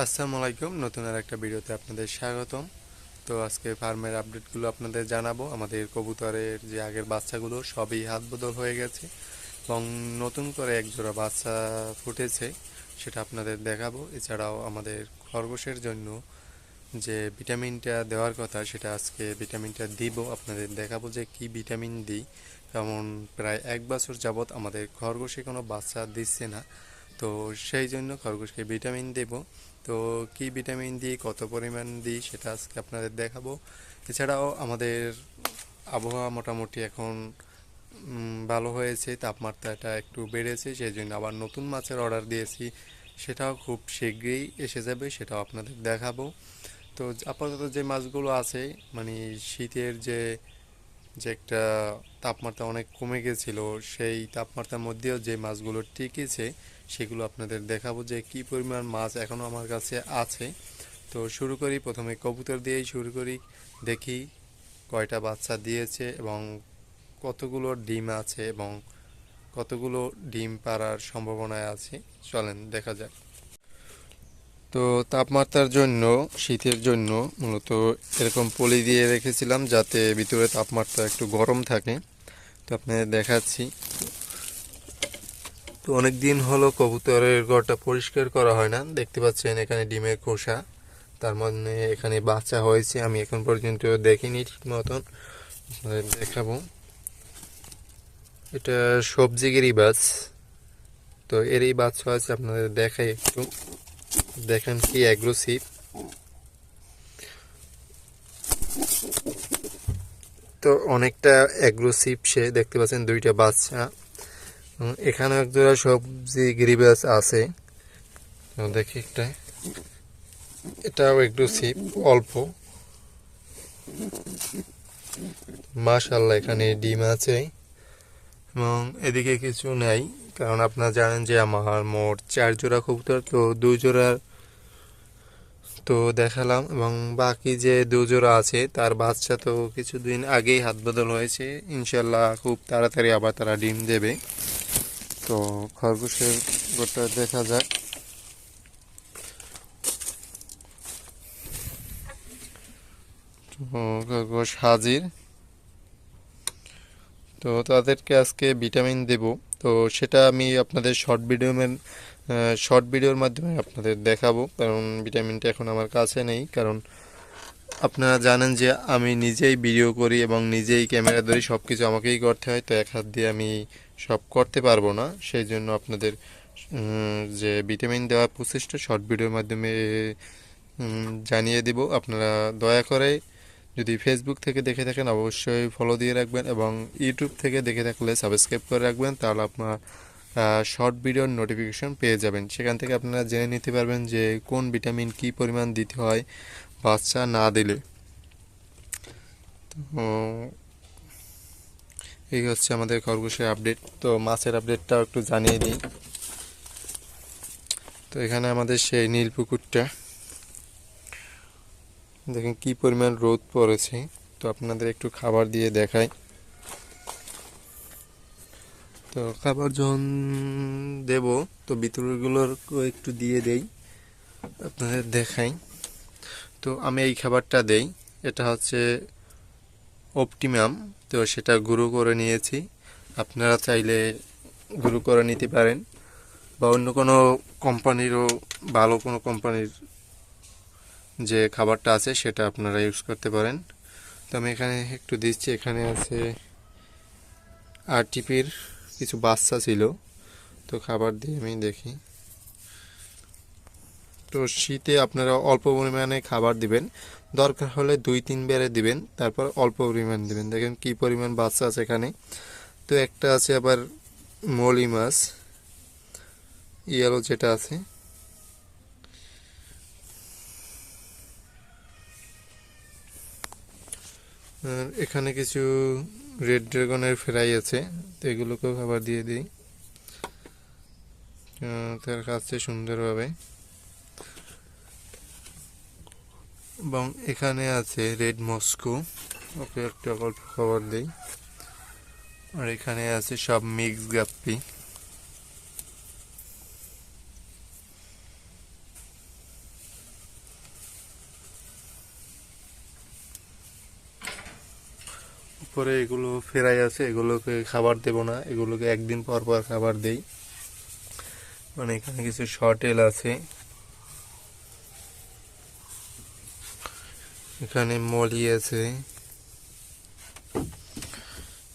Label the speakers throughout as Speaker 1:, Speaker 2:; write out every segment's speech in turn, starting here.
Speaker 1: আসসালামু আলাইকুম, নতুন আর একটা ভিডিওতে আপনাদের স্বাগতম। তো আজকে ফার্মের আপডেটগুলো আপনাদের জানাবো। আমাদের কবুতরের যে আগের বাচ্চাগুলো সবই হাত বদল হয়ে গেছে এবং নতুন করে এক জোড়া বাচ্চা ফুটেছে, সেটা আপনাদের দেখাবো। এছাড়াও আমাদের খরগোশের জন্য যে ভিটামিনটা দেওয়ার কথা, সেটা আজকে ভিটামিনটা দিব, আপনাদের দেখাবো যে কি ভিটামিন দিই। কারণ প্রায় 1 বছর যাবৎ আমাদের খরগোশে কোনো বাচ্চা দিচ্ছে না, তো সেই জন্য খরগোশকে ভিটামিন দেব। তো কি ভিটামিন দিই, কত পরিমাণ দিই, সেটা আজকে আপনাদের দেখাবো। এছাড়াও আমাদের আবহাওয়া মোটামুটি এখন ভালো হয়েছে, তাপমাত্রাটা একটু বেড়েছে, সেই জন্য আবার নতুন মাছের অর্ডার দিয়েছি, সেটাও খুব শীঘ্রই এসে যাবে, সেটাও আপনাদের দেখাবো। তো আপাতত যে মাছগুলো আছে, মানে শীতের যে যে একটা তাপমাত্রা অনেক কমে গেছিল, সেই তাপমাত্রার মধ্যেও যে মাছগুলো টিকেছে সেগুলো আপনাদের দেখাবো যে কি পরিমাণ মাছ এখনও আমার কাছে আছে। তো শুরু করি, প্রথমে কবুতর দিয়েই শুরু করি। দেখি কয়টা বাচ্চা দিয়েছে এবং কতগুলো ডিম আছে এবং কতগুলো ডিম পাড়ার সম্ভাবনায় আছে। চলেন দেখা যাক। তো তাপমাত্রার জন্য, শীতের জন্য মূলত এরকম পলি দিয়ে রেখেছিলাম যাতে ভিতরে তাপমাত্রা একটু গরম থাকে। তো আপনাদের দেখাচ্ছি। তো অনেক দিন হলো কবুতরের ঘরটা পরিষ্কার করা হয় না, দেখতে পাচ্ছেন এখানে ডিমের খোসা, তার মানে এখানে বাচ্চা হয়েছে, আমি এখন পর্যন্ত দেখিনি ঠিক মতন, আপনাদের দেখাবো। এটা সবজি গিরিবাজ, তো এরই বাচ্চা আছে, আপনাদের দেখাই একটু। দেখেন কি অ্যাগ্রেসিভ। তো অনেকটা অ্যাগ্রেসিভ সে, দেখতে পাচ্ছেন দুইটা বাচ্চা। এখানে একজোড়া সবজি গিরিবাজ আছে, দেখি একটা, এটাও অ্যাগ্রেসিভ অল্প। মাশাআল্লাহ এখানে ডিম আছে এবং এদিকে কিছু নাই, কারণ আপনারা জানেন যে আমার মোট 4 জোড়া কবুতর, তো 2 জোড়া তো দেখালাম এবং বাকি যে 2 জোড়া আছে তার বাচ্চা তো কিছুদিন আগেই হাত বদল হয়েছে, ইনশাল্লাহ খুব তাড়াতাড়ি আবার তারা ডিম দেবে। তো খরগোশের গোটা দেখা যাক। খরগোশ হাজির। তো তাদেরকে আজকে ভিটামিন দেব, তো সেটা আমি আপনাদের শর্ট ভিডিওর মাধ্যমে আপনাদের দেখাবো, কারণ ভিটামিনটা এখন আমার কাছে নেই। কারণ আপনারা জানেন যে আমি নিজেই ভিডিও করি এবং নিজেই ক্যামেরা ধরি, সব কিছু আমাকেই করতে হয়, তো এক হাত দিয়ে আমি সব করতে পারবো না। সেই জন্য আপনাদের যে ভিটামিন দেওয়ার প্রচেষ্টা শর্ট ভিডিওর মাধ্যমে জানিয়ে দিব। আপনারা দয়া করে যদি ফেসবুক থেকে দেখে থাকেন অবশ্যই ফলো দিয়ে রাখবেন এবং ইউটিউব থেকে দেখে থাকলে সাবস্ক্রাইব করে রাখবেন, তাহলে আপনার শর্ট ভিডিওর নোটিফিকেশন পেয়ে যাবেন। সেখান থেকে আপনারা জেনে নিতে পারবেন যে কোন ভিটামিন কি পরিমাণ দিতে হয় বাচ্চা না দিলে। তো এই হচ্ছে আমাদের খরগোশের আপডেট। তো মাছের আপডেটটাও একটু জানিয়ে দিই। তো এখানে আমাদের সেই নীল পুকুরটা, দেখেন কি পরিমাণ রোদ পড়েছে। তো আপনাদের একটু খাবার দিয়ে দেখাই। তো খাবার যখন দেব, তো ভিতরগুলোর একটু দিয়ে দেই, আপনাদের দেখাই। তো আমি এই খাবারটা দেই, এটা হচ্ছে অপটিমাম, তো সেটা গুঁড়ো করে নিয়েছি। আপনারা চাইলে গুঁড়ো করে নিতে পারেন বা অন্য কোনো কোম্পানিরও, ভালো কোনো কোম্পানির যে খাবারটা আছে সেটা আপনারা ইউজ করতে পারেন। তো আমি এখানে একটু দিচ্ছি। এখানে আছে আরটিপির কিছু বাচ্চা ছিল, তো খাবার দিয়ে আমি দেখি। তো শীতে আপনারা অল্প পরিমাণে খাবার দিবেন, দরকার হলে 2-3 বেড়ে দিবেন, তারপর অল্প পরিমাণ দিবেন। দেখেন কি পরিমাণ বাচ্চা আছে এখানে। তো একটা আছে আবার মলি মাছ, ইয়েলো যেটা আছে। আর এখানে কিছু রেড ড্রাগনের ফ্রাই আছে, তো এগুলোকেও খাবার দিয়ে দিই, তার খাচ্ছে সুন্দরভাবে। এবং এখানে আছে রেড মস্কো, ওকে একটা অল্প খাবার দিই। আর এখানে আছে সব মিক্স গাপ্পি। পরে এগুলো ফেরাই আছে, এগুলোকে খাবার দেব না, এগুলোকে একদিন পর পর খাবার দেই। মানে এখানে কিছু শর্টেল আছে, এখানে মলি আছে।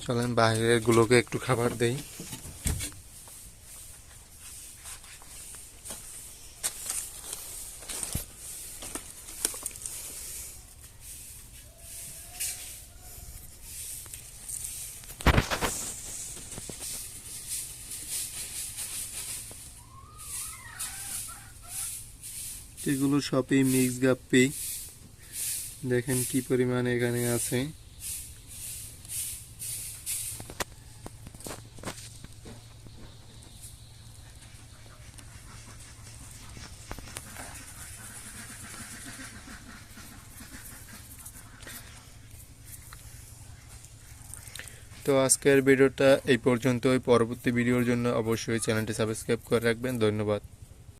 Speaker 1: চলেন বাইরের গুলোকে একটু খাবার দেই। এগুলো সবই মিক্স গাপ্পি, দেখেন কি পরিমাণে এখানে আছে। তো আজকের ভিডিওটা এই পর্যন্তই। পরবর্তী ভিডিওর জন্য অবশ্যই চ্যানেলটি সাবস্ক্রাইব করে রাখবেন। ধন্যবাদ।